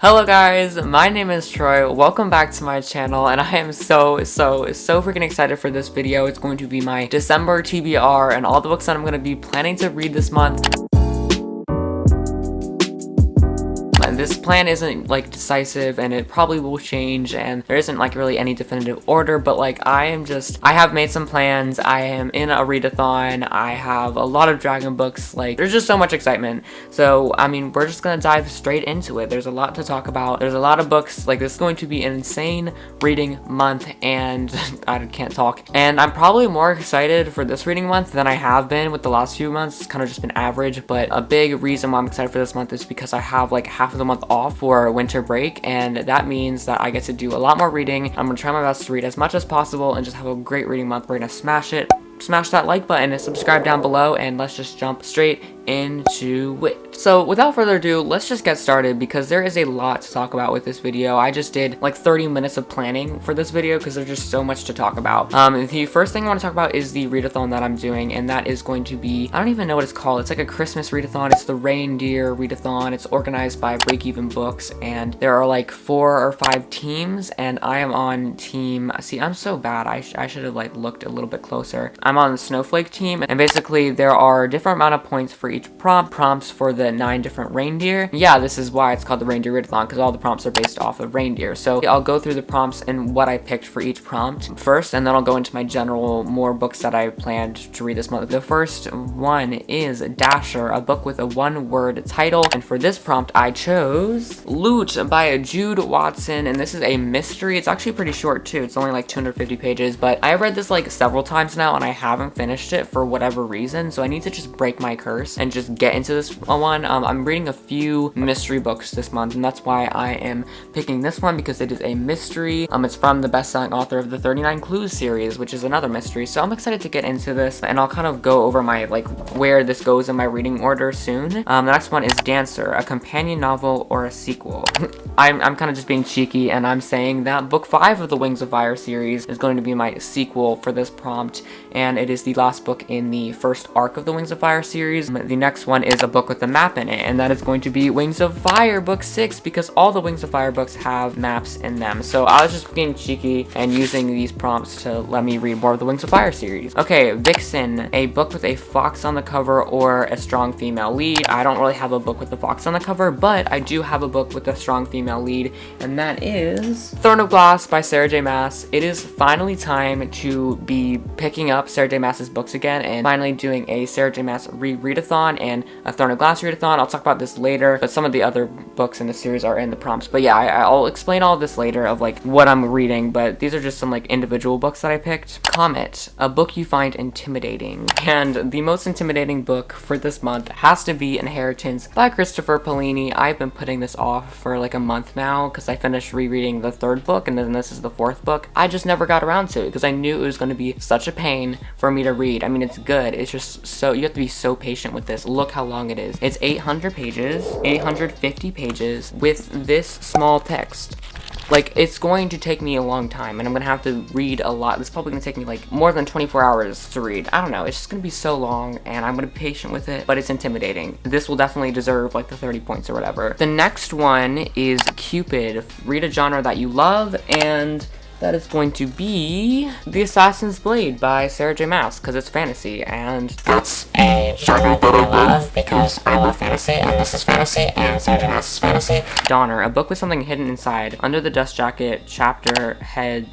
Hello guys, my name is Troy. Welcome back to my channel, and I am so freaking excited for this video. It's going to be my December TBR and all the books that I'm going to be planning to read this month. This plan isn't like decisive, and it probably will change, and there isn't like really any definitive order, but like I have made some plans. I am in a readathon. I have a lot of dragon books. Like, there's just so much excitement. So I mean, we're just gonna dive straight into it. There's a lot to talk about. There's a lot of books. Like, this is going to be an insane reading month, and I can't talk. And I'm probably more excited for this reading month than I have been with the last few months. It's kind of just been average, but a big reason why I'm excited for this month is because I have like half of the month off for winter break, and that means that I get to do a lot more reading. I'm gonna try my best to read as much as possible and just have a great reading month. We're gonna smash it. Smash that like button and subscribe down below, and let's just jump straight into it. So without further ado, let's just get started because there is a lot to talk about with this video. I just did like 30 minutes of planning for this video because there's just so much to talk about. The first thing I want to talk about is the readathon that I'm doing, and that is going to be, I don't even know what it's called. It's like a Christmas readathon. It's the Reindeer Readathon. It's organized by Break Even Books, and there are like 4 or 5 teams, and I am on team, see, I'm so bad. I should have like looked a little bit closer. I'm on the Snowflake team, and basically there are different amount of points for each prompts for the 9 different reindeer. Yeah, this is why it's called the Reindeer Readathon, because all the prompts are based off of reindeer. So I'll go through the prompts and what I picked for each prompt first, and then I'll go into my general more books that I planned to read this month. The first one is Dasher, a book with a 1-word title, and for this prompt I chose Loot by Jude Watson, and this is a mystery. It's actually pretty short too. It's only like 250 pages, but I read this like several times now, and I haven't finished it for whatever reason, so I need to just break my curse and just get into this one. I'm reading a few mystery books this month, and that's why I am picking this one, because it is a mystery. It's from the best-selling author of the 39 Clues series, which is another mystery, so I'm excited to get into this, and I'll kind of go over my like where this goes in my reading order soon. The next one is Dancer, a companion novel or a sequel. I'm kind of just being cheeky, and I'm saying that book 5 of the Wings of Fire series is going to be my sequel for this prompt, and it is the last book in the first arc of the Wings of Fire series. The next one is a book with a map in it, and that is going to be Wings of Fire book 6, because all the Wings of Fire books have maps in them. So I was just being cheeky and using these prompts to let me read more of the Wings of Fire series. Okay, Vixen, a book with a fox on the cover or a strong female lead. I don't really have a book with a fox on the cover, but I do have a book with a strong female lead, and that is Throne of Glass by Sarah J. Maas. It is finally time to be picking up Sarah J. Maas's books again, and finally doing a Sarah J. Maas readathon and a Throne of Glass readathon. I'll talk about this later, but some of the other books in the series are in the prompts. But yeah, I'll explain all of this later of like what I'm reading, but these are just some like individual books that I picked. Comet, a book you find intimidating. And the most intimidating book for this month has to be Inheritance by Christopher Paolini. I've been putting this off for like a month now because I finished rereading the 3rd book, and then this is the 4th book. I just never got around to it because I knew it was going to be such a pain for me to read. I mean, it's good. It's just so, you have to be so patient with this. Look how long it is. It's 800 pages, 850 pages with this small text. Like, it's going to take me a long time, and I'm gonna have to read a lot. It's probably gonna take me like more than 24 hours to read. I don't know, it's just gonna be so long, and I'm gonna be patient with it, but it's intimidating. This will definitely deserve like the 30 points or whatever. The next one is Cupid. Read a genre that you love, and that is going to be The Assassin's Blade by Sarah J. Maas, because it's fantasy, and that's a genre that I love because I love fantasy, and this is fantasy, and Sarah J. Maas is fantasy. Donner, a book with something hidden inside. Under the dust jacket, chapter heads,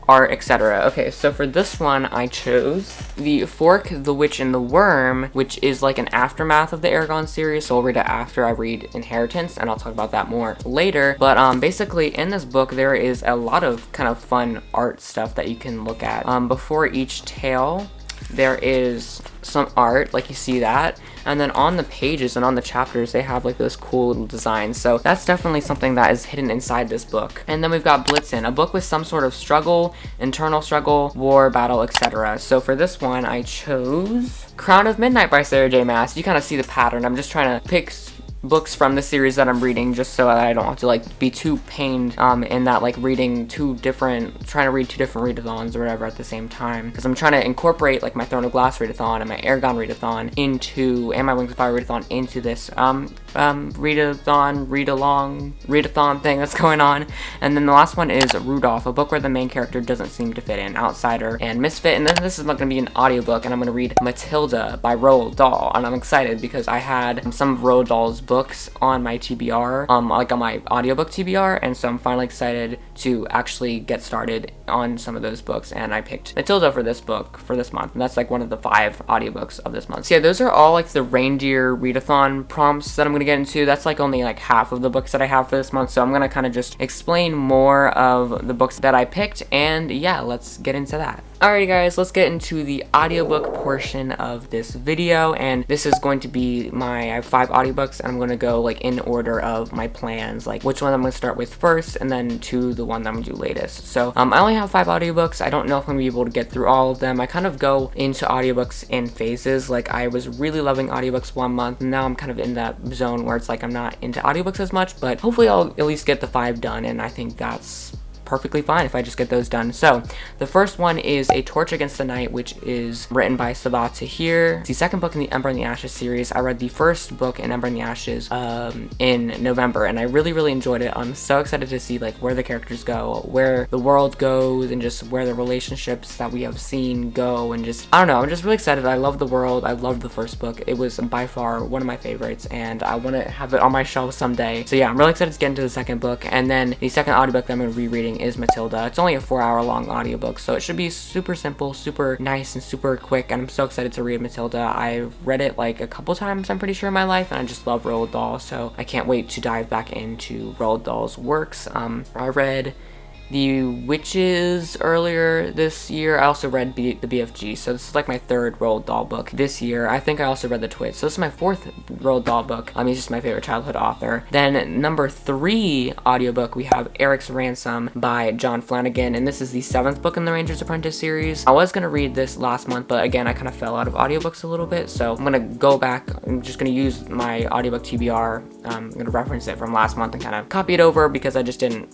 art, etc. Okay, so for this one, I chose The Fork, the Witch, and the Worm, which is like an aftermath of the Aragon series, so I'll read it after I read Inheritance, and I'll talk about that more later. But basically, in this book, there is a lot of kind of fun art stuff that you can look at. Before each tale, there is some art, like you see that, and then on the pages and on the chapters they have like those cool little designs, so that's definitely something that is hidden inside this book. And then we've got Blitzen, a book with some sort of struggle, internal struggle, war, battle, etc. So for this one I chose Crown of Midnight by Sarah J. Maas. You kind of see the pattern. I'm just trying to pick books from the series that I'm reading just so that I don't have to like be too pained in that like trying to read 2 different readathons or whatever at the same time, because I'm trying to incorporate like my Throne of Glass readathon and my Aragon readathon and my Wings of Fire readathon into this. readathon thing that's going on. And then the last one is Rudolph, a book where the main character doesn't seem to fit in, outsider and misfit. And then this is going to be an audiobook, and I'm going to read Matilda by Roald Dahl. And I'm excited because I had some of Roald Dahl's books on my TBR, like on my audiobook TBR, and so I'm finally excited to actually get started on some of those books. And I picked Matilda for this book for this month, and that's like one of the 5 audiobooks of this month. So yeah, those are all like the Reindeer Readathon prompts that I'm going to get into. That's like only like half of the books that I have for this month, so I'm going to kind of just explain more of the books that I picked, and yeah, let's get into that. Alrighty guys, let's get into the audiobook portion of this video, and this is going to be I have 5 audiobooks, and I'm going to go like in order of my plans, like which one I'm going to start with first, and then to the one that I'm going to do latest. So I only have 5 audiobooks. I don't know if I'm going to be able to get through all of them. I kind of go into audiobooks in phases. Like I was really loving audiobooks one month, and now I'm kind of in that zone where it's like I'm not into audiobooks as much, but hopefully I'll at least get the 5 done, and I think that's perfectly fine if I just get those done. So the first one is A Torch Against the Night, which is written by Matthieu. It's the second book in the Ember and the Ashes series. I read the first book in Ember and the Ashes in November, and I really enjoyed it. I'm so excited to see like where the characters go, where the world goes, and just where the relationships that we have seen go, and just I don't know, I'm just really excited. I love the world. I loved the first book. It was by far one of my favorites, and I want to have it on my shelf someday. So yeah, I'm really excited to get into the second book. And then the second audiobook that I'm going to be rereading is Matilda. It's only a 4-hour long audiobook, so it should be super simple, super nice, and super quick, and I'm so excited to read Matilda. I've read it like a couple times, I'm pretty sure, in my life, and I just love Roald Dahl, so I can't wait to dive back into Roald Dahl's works. I read The Witches earlier this year. I also read the BFG, so this is like my 3rd Roald Dahl book this year. I think I also read The Twits, so this is my 4th Roald Dahl book. He's just my favorite childhood author. Then number 3 audiobook, we have Eric's Ransom by John Flanagan, and this is the 7th book in the Ranger's Apprentice series. I was going to read this last month, but again, I kind of fell out of audiobooks a little bit, so I'm going to go back. I'm just going to use my audiobook TBR. I'm going to reference it from last month and kind of copy it over because I just didn't,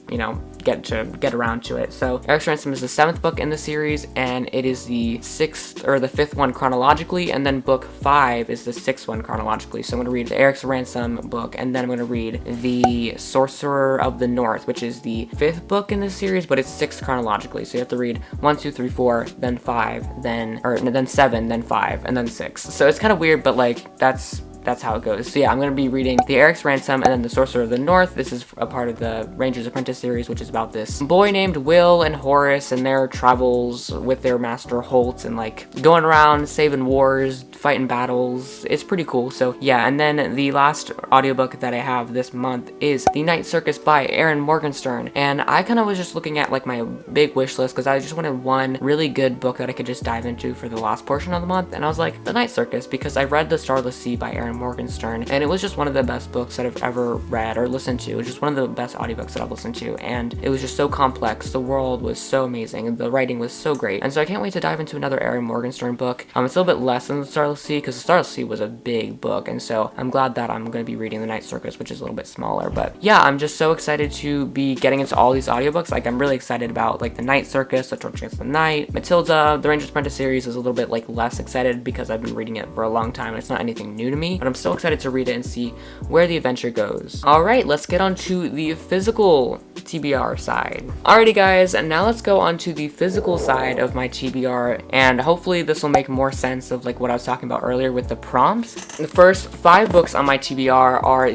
get around to it. So Eric's Ransom is the 7th book in the series, and it is the 5th one chronologically, and then book 5 is the 6th one chronologically. So I'm going to read the Eric's Ransom book, and then I'm going to read the Sorcerer of the North, which is the 5th book in the series, but it's 6th chronologically. So you have to read 1, 2, 3, 4, then 5, then 7, then 5, and then 6. So it's kind of weird, but like that's how it goes. So yeah, I'm going to be reading the Eric's Ransom and then the Sorcerer of the North. This is a part of the Ranger's Apprentice series, which is about this boy named Will and Horace and their travels with their master Holt, and like going around saving wars, fighting battles. It's pretty cool. So yeah, and then the last audiobook that I have this month is The Night Circus by Erin Morgenstern. And I kind of was just looking at like my big wish list because I just wanted one really good book that I could just dive into for the last portion of the month. And I was like, The Night Circus, because I read The Starless Sea by Erin Morgenstern, and it was just one of the best books that I've ever read or listened to. It was just one of the best audiobooks that I've listened to, and it was just so complex. The world was so amazing, the writing was so great, and so I can't wait to dive into another Erin Morgenstern book. It's a little bit less than The Starless Sea, because The Starless Sea was a big book, and so I'm glad that I'm going to be reading The Night Circus, which is a little bit smaller. But yeah, I'm just so excited to be getting into all these audiobooks. Like, I'm really excited about like The Night Circus, The Torch Against the Night, Matilda. The Ranger's Apprentice series is a little bit like less excited because I've been reading it for a long time and it's not anything new to me, but I'm still excited to read it and see where the adventure goes. Alright, let's get on to the physical TBR side. Alrighty guys, and now let's go on to the physical side of my TBR, and hopefully this will make more sense of like what I was talking about earlier with the prompts. The first 5 books on my TBR are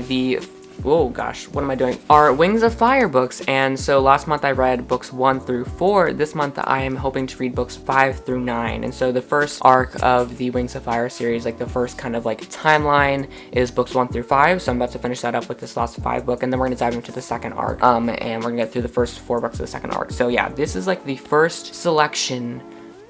are Wings of Fire books, and so last month I read books 1 through 4. This month I am hoping to read books 5 through 9, and so the first arc of the Wings of Fire series, like the first kind of like timeline, is books 1 through 5, so I'm about to finish that up with this last 5 book, and then we're going to dive into the second arc, and we're going to get through the first 4 books of the second arc. So yeah, this is like the first selection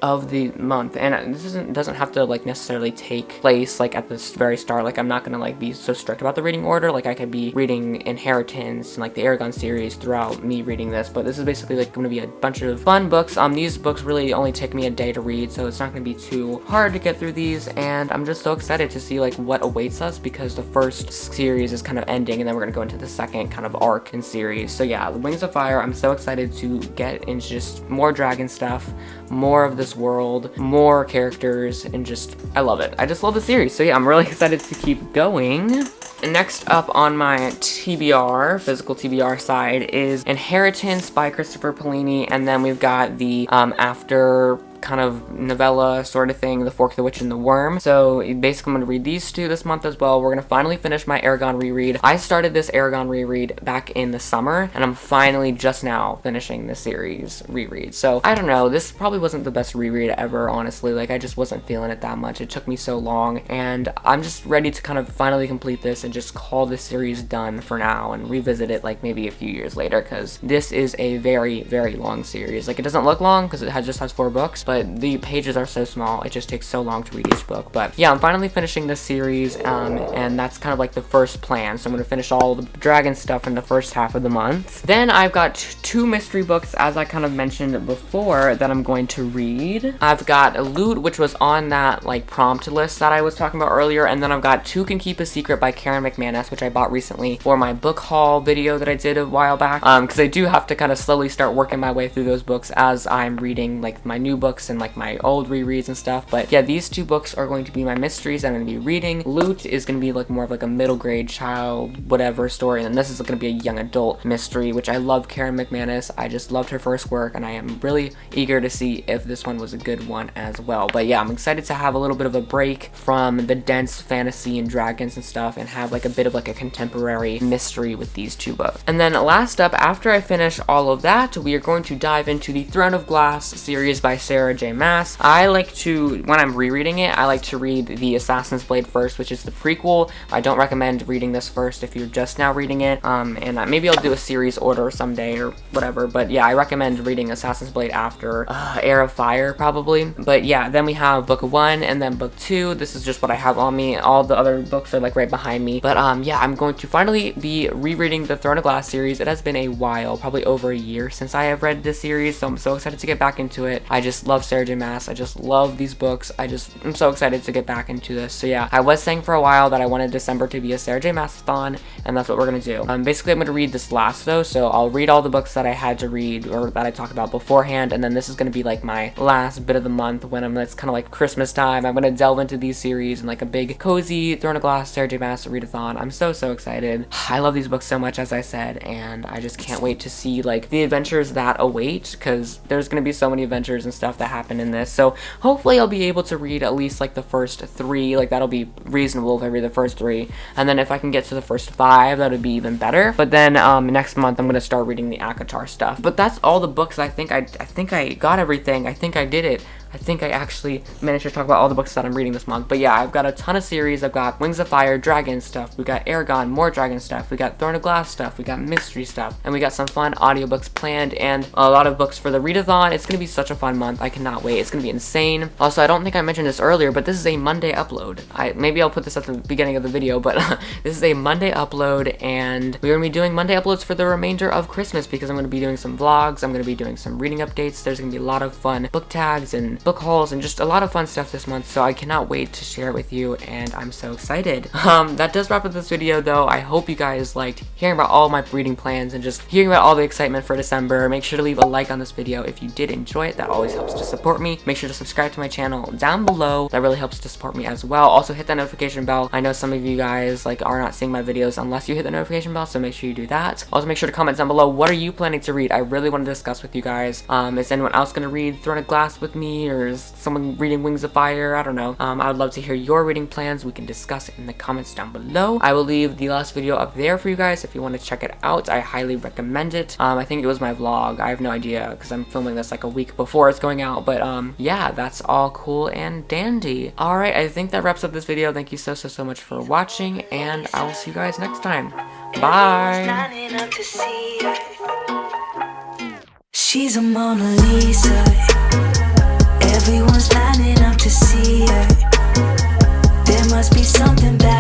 of the month, and this doesn't have to like necessarily take place like at the very start. Like, I'm not gonna like be so strict about the reading order. Like, I could be reading Inheritance and like the Aragon series throughout me reading this, but this is basically like going to be a bunch of fun books. These books really only take me a day to read, so it's not going to be too hard to get through these, and I'm just so excited to see like what awaits us, because the first series is kind of ending and then we're going to go into the second kind of arc and series. So yeah, the Wings of Fire, I'm so excited to get into just more dragon stuff, more of this world, more characters, and just I love it. I just love the series. So yeah, I'm really excited to keep going. Next up on my TBR, physical TBR side, is Inheritance by Christopher Paolini, and then we've got the after kind of novella sort of thing, The Fork, the Witch, and the Worm. So basically I'm going to read these two this month as well. We're going to finally finish my Eragon reread. I started this Eragon reread back in the summer, and I'm finally just now finishing the series reread. So I don't know, this probably wasn't the best reread ever, honestly. Like, I just wasn't feeling it that much. It took me so long, and I'm just ready to kind of finally complete this and just call this series done for now and revisit it like maybe a few years later, because this is a very, very long series. Like, it doesn't look long because it just has 4 books, but the pages are so small, it just takes so long to read each book. But yeah, I'm finally finishing this series, and that's kind of like the first plan. So I'm going to finish all the dragon stuff in the first half of the month. Then I've got 2 mystery books, as I kind of mentioned before, that I'm going to read. I've got Loot, which was on that like prompt list that I was talking about earlier, and then I've got Two Can Keep a Secret by Erin Mcmanus, which I bought recently for my book haul video that I did a while back, because I do have to kind of slowly start working my way through those books as I'm reading like my new books and like my old rereads and stuff. But yeah, these 2 books are going to be my mysteries I'm going to be reading. Loot is going to be like more of like a middle grade child whatever story, and then this is going to be a young adult mystery, which I love Erin Mcmanus. I just loved her first work, and I am really eager to see if this one was a good one as well. But yeah, I'm excited to have a little bit of a break from the dense fantasy and dragons and stuff, and have like a bit of like a contemporary mystery with these 2 books. And then last up, after I finish all of that, we are going to dive into the Throne of Glass series by Sarah J. Maas. I like to, when I'm rereading it, I like to read the Assassin's Blade first, which is the prequel. I don't recommend reading this first if you're just now reading it, and maybe I'll do a series order someday or whatever, but yeah, I recommend reading Assassin's Blade after Heir of Fire, probably. But yeah, then we have book 1 and then book 2. This is just what I have on me. All the other books are like right behind me. But yeah, I'm going to finally be rereading the Throne of Glass series. It has been a while, probably over a year since I have read this series, so I'm so excited to get back into it. I just love Sarah J. Maas. I just love these books. I'm so excited to get back into this. So yeah, I was saying for a while that I wanted December to be a Sarah J. Maas-a-thon, and that's what we're gonna do. Basically, I'm gonna read this last though, so I'll read all the books that I had to read or that I talked about beforehand, and then this is gonna be like my last bit of the month when it's kind of like Christmas time. I'm gonna delve into these series and like a big cozy Throne of Glass Sarah J. Maas readathon. I'm so excited. I love these books so much, as I said, and I just can't wait to see like the adventures that await, because there's gonna be so many adventures and stuff that happen in this. So hopefully I'll be able to read at least like the first 3, like that'll be reasonable if I read the first 3, and then if I can get to the first 5, that would be even better. But then next month I'm gonna start reading the ACOTAR stuff. But that's all the books. I think I got everything. I think I did it. I think I actually managed to talk about all the books that I'm reading this month. But yeah, I've got a ton of series. I've got Wings of Fire, Dragon stuff. We got Eragon, more Dragon stuff. We got Throne of Glass stuff. We got mystery stuff. And we got some fun audiobooks planned and a lot of books for the readathon. It's going to be such a fun month. I cannot wait. It's going to be insane. Also, I don't think I mentioned this earlier, but this is a Monday upload. Maybe I'll put this at the beginning of the video, but this is a Monday upload, and we're going to be doing Monday uploads for the remainder of Christmas, because I'm going to be doing some vlogs. I'm going to be doing some reading updates. There's going to be a lot of fun book tags and book hauls and just a lot of fun stuff this month, so I cannot wait to share it with you, and I'm so excited. That does wrap up this video though. I hope you guys liked hearing about all my reading plans and just hearing about all the excitement for December. Make sure to leave a like on this video if you did enjoy it. That always helps to support me. Make sure to subscribe to my channel down below. That really helps to support me as well. Also hit that notification bell. I know some of you guys like are not seeing my videos unless you hit the notification bell, so make sure you do that. Also make sure to comment down below, what are you planning to read? I really want to discuss with you guys. Is anyone else going to read Throne of Glass with me, or is someone reading Wings of Fire? I don't know. I would love to hear your reading plans. We can discuss it in the comments down below. I will leave the last video up there for you guys if you want to check it out. I highly recommend it. I think it was my vlog. I have no idea because I'm filming this like a week before it's going out, but yeah, that's all cool and dandy. Alright, I think that wraps up this video. Thank you so much for watching, and I will see you guys next time. Bye! She's a Mona Lisa. Everyone's lining up to see her. There must be something bad.